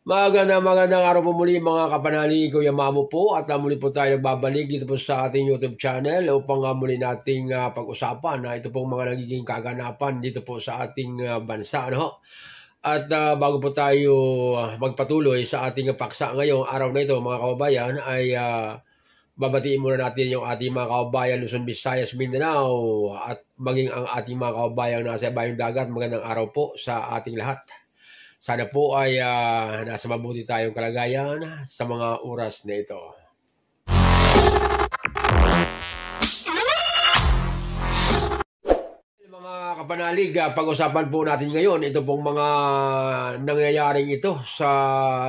Magandang araw po muli mga kapanali, Kuya Mamo po at muli po tayo nagbabalik dito po sa ating YouTube channel upang muli nating pag-usapan na ito pong mga nagiging kaganapan dito po sa ating bansa. At bago po tayo magpatuloy sa ating paksa ngayong araw na ito mga kababayan ay babatiin muna natin yung ating mga kababayan Luzon, Visayas, Mindanao at maging ang ating mga kababayan nasa ibayong dagat. Magandang araw po sa ating lahat. Sana po ay nasa mabuti tayong kalagayan sa mga oras na ito. Mga kapanalig, pag-usapan po natin ngayon ito pong mga nangyayaring ito sa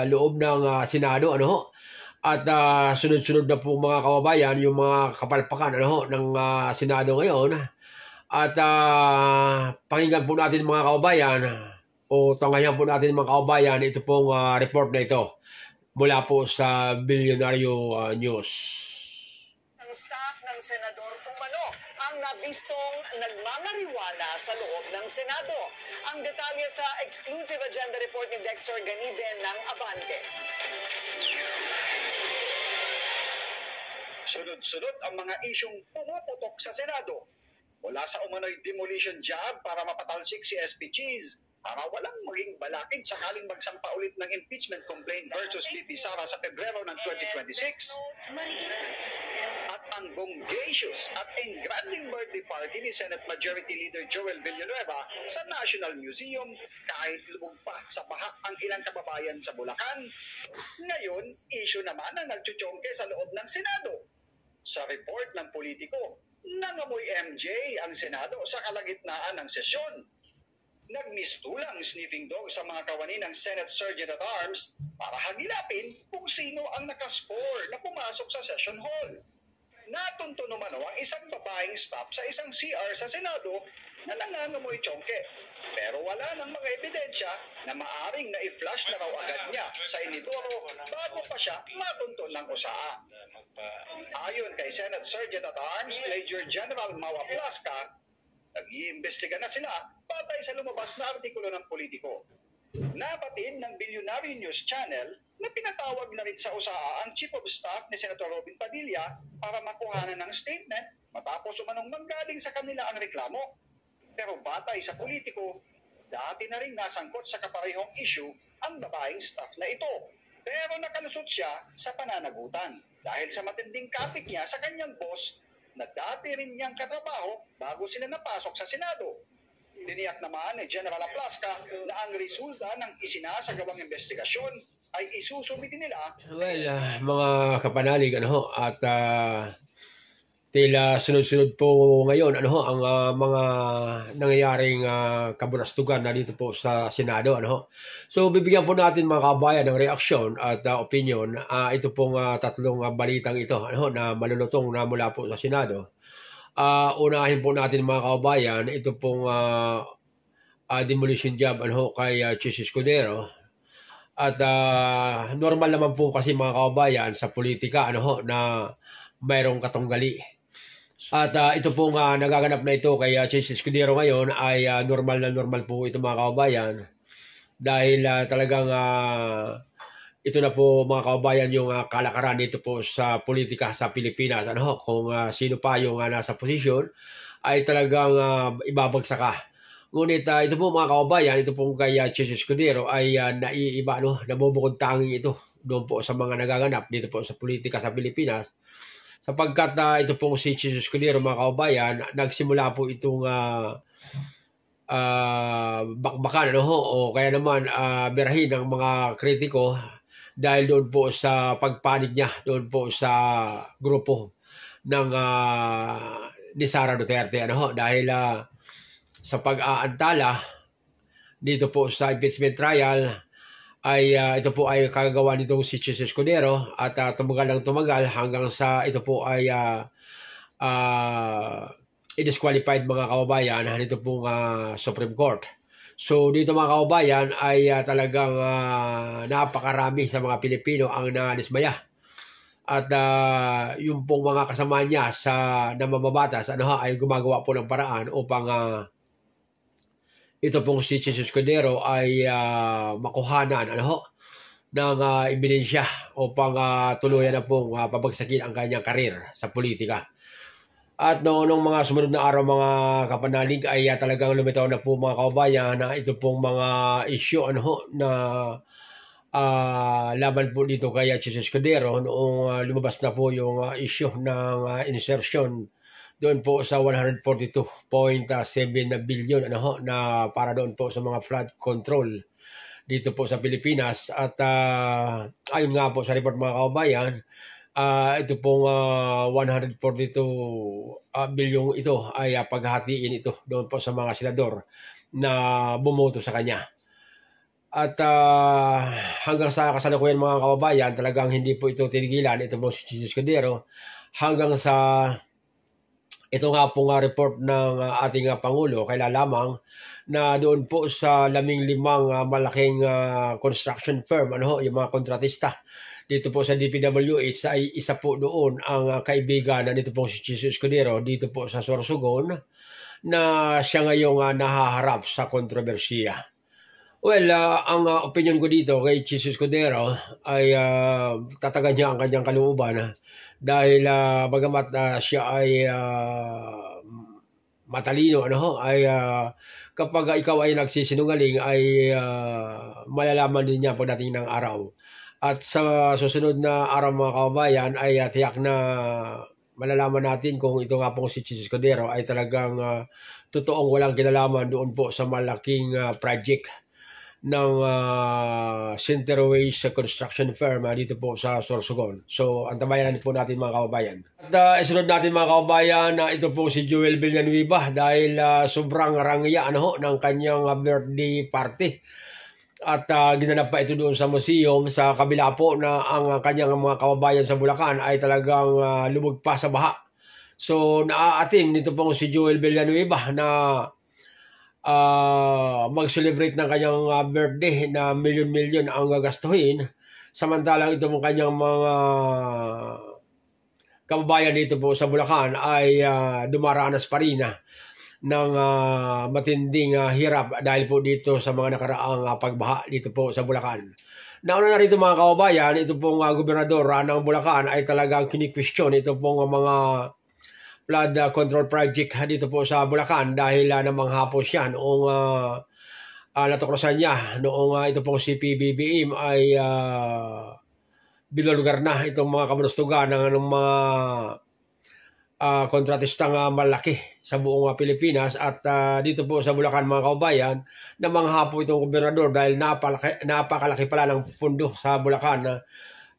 loob ng Senado. At sunod-sunod na po mga kababayan yung mga kapalpakan ng Senado ngayon. At pakinggan po natin mga kababayan o tanghayan po natin mga kababayan ito pong report na ito mula po sa Bilyonaryo News. Ang staff ng Senador Tumano ang nabistong nagmamariwana sa loob ng Senado. Ang detalye sa exclusive agenda report ni Dexter Ganibe ng Abante. Sunod-sunod ang mga isyong pumuputok sa Senado. Mula sa umano'y demolition job para mapatalsik si SP Cheese, para walang maging balakid sakaling magsampa ulit ng impeachment complaint versus VP Sara sa Pebrero ng 2026. At ang bonggacious at engranding birthday party ni Senate Majority Leader Joel Villanueva sa National Museum kahit lubog pa sa baha ang ilang kababayan sa Bulacan. Ngayon, issue naman ang nagchuchongke sa loob ng Senado. Sa report ng politiko, nangamoy MJ ang Senado sa kalagitnaan ng sesyon. Nagmistulang sniffing dog sa mga kawani ng Senate Sergeant at Arms para hagilapin kung sino ang nakascore na pumasok sa session hall. Natunto naman ang isang babaeng staff sa isang CR sa Senado na nangangamoy chongke. Pero wala nang mga ebidensya na maaring na-i-flash na raw agad niya sa inidoro bago pa siya matunto ng usaa. Ayon kay Senate Sergeant at Arms Major General Mawa Plasca, nag-iimbestiga na sila patay sa lumabas na artikulo ng politiko. Nabatid ng Bilyonaryo News Channel na pinatawag na rin sa usaa ang Chief of Staff ni Senator Robin Padilla para makuhanan ng statement matapos umanong manggaling sa kanila ang reklamo. Pero batay sa politiko, dati na rin nasangkot sa kaparehong issue ang babaeng staff na ito. Pero nakalusot siya sa pananagutan dahil sa matinding kapik niya sa kanyang boss na dati rin niyang katrabaho bago sila napasok sa Senado. Tiniyak naman ni General Plasca na ang resulta ng isinasagawang investigasyon ay isusumiti nila. Well, mga kapanalig, at tila sunod-sunod po ngayon ang mga nangyayaring kabulastugan na dito po sa Senado. So bibigyan po natin mga kabayan ng reaksyon at opinion. Ito pong tatlong balitang ito na malulutong na mula po sa Senado. Unahin po natin mga kabayan ito pong demolition job kay Chis Escudero. At normal naman po kasi mga kabayan sa politika na mayroong katunggali. At ito pong nagaganap na ito kay Chis Escudero ngayon ay normal na normal po ito mga kababayan. Dahil talagang ito na po mga kababayan yung kalakaran dito po sa politika sa Pilipinas. Kung sino pa yung nasa posisyon ay talagang ibabagsak ka. Ngunit ito po mga kababayan, ito pong kay Chis Escudero ay naiiba, nabubukod tanging ito doon po sa mga nagaganap dito po sa politika sa Pilipinas. Sapagkat ito pong si Chis Escudero mga kababayan, nagsimula po itong bakbakan o kaya naman birahin ng mga kritiko dahil doon po sa pagpanig niya doon po sa grupo ng ni Sara Duterte dahil sa pag-aantala dito po sa impeachment trial ay ito po ay kagagawa nitong si Chis Escudero at tumagal hanggang sa ito po ay i-disqualified mga kababayan nito pong Supreme Court. So dito mga kababayan ay talagang napakarami sa mga Pilipino ang nadismaya. At yung pong mga kasama niya sa namamabatas ay gumagawa po ng paraan upang ito pong si Chis Escudero ay makuhanan ng ebidensya upang tuluyan na pong pabagsakin ang kanyang karir sa politika. At noong mga sumunod na araw mga kapanalig ay talagang lumitaw na po mga kababayan na ito pong mga issue na laban po dito kay Jesus Escudero noong lumabas na po yung issue ng insertion doon po sa 142.7 billion na para doon po sa mga flood control dito po sa Pilipinas. At ayon nga po sa report mga kababayan, ito pong 142 billion ito ay paghatiin ito doon po sa mga senador na bumoto sa kanya. At hanggang sa kasalukuyan mga kababayan, talagang hindi po ito tinigilan, ito po si Jesus Escudero, hanggang sa ito nga po report ng ating Pangulo, kaya lamang na doon po sa 15 malaking construction firm, yung mga kontratista dito po sa DPWH, ay isa po doon ang kaibigan na dito po si Jesus Escudero dito po sa Sorsogon, na siya ngayong nahaharap sa kontrobersiya. Well, ang opinion ko dito kay Jesus Escudero ay tatagan niya ang kanyang kalooban dahil bagamat siya ay matalino, ay kapag ikaw ay nagsisinungaling ay malalaman din niya pagdating ng araw. At sa susunod na araw mga kababayan ay tiyak na malalaman natin kung ito nga pong si Jesus Escudero ay talagang totoong walang kinalaman doon po sa malaking project ng Centerways Construction Firm dito po sa Sorsogon. So, antabayan po natin mga kababayan. At isunod natin mga kababayan na ito po si Joel Villanueva dahil sobrang rangya ng kanyang birthday party. At ginanap pa ito doon sa museum, sa kabila po na ang kanyang mga kababayan sa Bulacan ay talagang lumog pa sa baha. So, naaatim nito pong si Joel Villanueva na mag-celebrate ng kanyang birthday na milyon-milyon ang gagastuhin, samantalang ito mong kanyang mga kababayan dito po sa Bulacan ay dumaranas pa rin ng matinding hirap dahil po dito sa mga nakaraang pagbaha dito po sa Bulacan. Nauna na rito mga kababayan, ito pong gobernador ng Bulacan ay talagang kini-question ito pong mga flood control project dito po sa Bulacan dahil namang hapos yan noong natuklasan niya noong ito pong si PBBM ay binulgar na itong mga kabunustugan ng mga kontratistang malaki sa buong Pilipinas. At dito po sa Bulacan mga kaubayan, namang hapo itong gobernador dahil napakalaki pala ng pundo sa Bulacan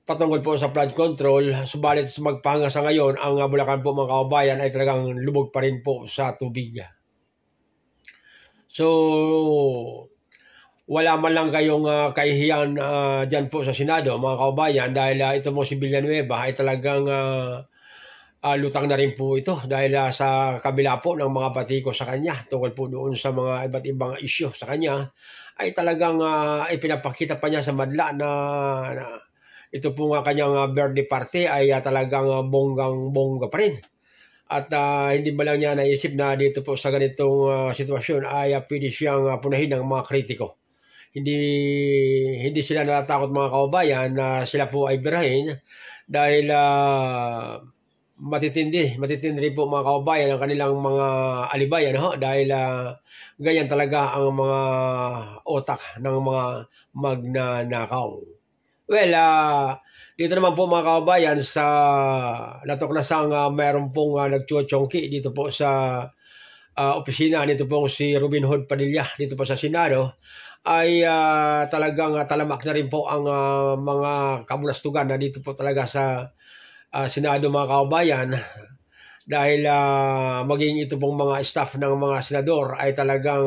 patungkol po sa flood control. Subalit magpahanga sa ngayon, ang Bulacan po mga kaubayan ay talagang lubog pa rin po sa tubig. So, wala man lang kayong kahihiyan dyan po sa Senado mga kaubayan dahil ito mo si Villanueva ay talagang lutang na rin po ito dahil sa kabila po ng mga batiko sa kanya tungkol po doon sa mga iba't ibang issue sa kanya ay talagang ipinapakita pa niya sa madla na ito po nga kanyang birthday party ay talagang bonggang-bongga pa rin. At hindi ba lang niya naisip na dito po sa ganitong sitwasyon ay pwede siyang punahin ng mga kritiko. Hindi sila natatakot mga kaubayan na sila po ay birahin dahil matitindi po mga kaubayan ang kanilang mga alibay dahil ganyan talaga ang mga otak ng mga magnanakaw. Well, dito naman po mga kaubayan sa natuklasan mayroon pong nagchuchongki dito po sa opisina nito pong si Robin Hood Padilla dito po sa Senado ay talagang talamak na rin po ang mga kabulastugan na dito po talaga sa Senado mga kaubayan dahil maging ito pong mga staff ng mga senador ay talagang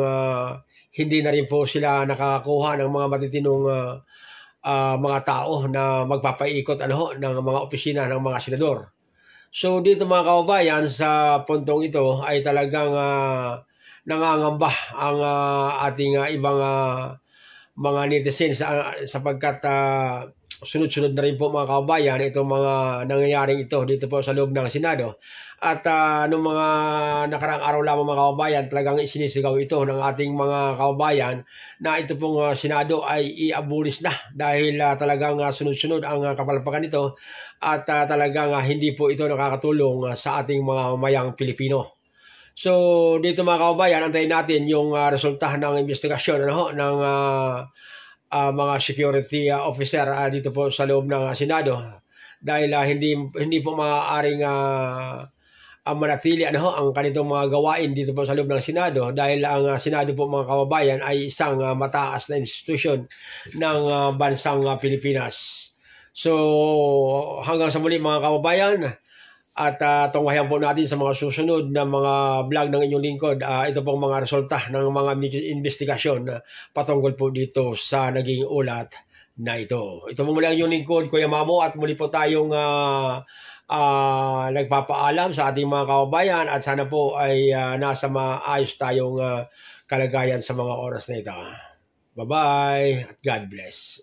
hindi na rin po sila nakakakuha ng mga matitinong mga tao na magpapaikot ng mga opisina ng mga senador. So dito mga kaubayan sa puntong ito ay talagang nangangamba ang ating ibang mga netizens sapagkat sunod-sunod na rin po mga kababayan itong mga nangyayaring ito dito po sa loob ng Senado. At noong mga nakarang araw lamang mga kababayan, talagang isinisigaw ito ng ating mga kababayan na ito pong Senado ay i-abolish na dahil talagang sunod-sunod ang kapalpakan nito at talagang hindi po ito nakakatulong sa ating mga mayang Pilipino. So dito mga kababayan, antayin natin yung resulta ng investigasyon ng mga security officer dito po sa loob ng Senado dahil hindi po maaaring manatili ang kanitong mga gawain dito po sa loob ng Senado dahil ang Senado po mga kababayan ay isang mataas na institusyon ng bansang Pilipinas. So hanggang sa muli mga kababayan, at tunghayan po natin sa mga susunod na mga vlog ng inyong lingkod. Ito pong mga resulta ng mga investigasyon patungkol po dito sa naging ulat na ito. Ito po muli ang inyong lingkod, Kuya Mamo, at muli po tayong nagpapaalam sa ating mga kababayan at sana po ay nasa maayos tayong kalagayan sa mga oras na ito. Bye-bye at God bless.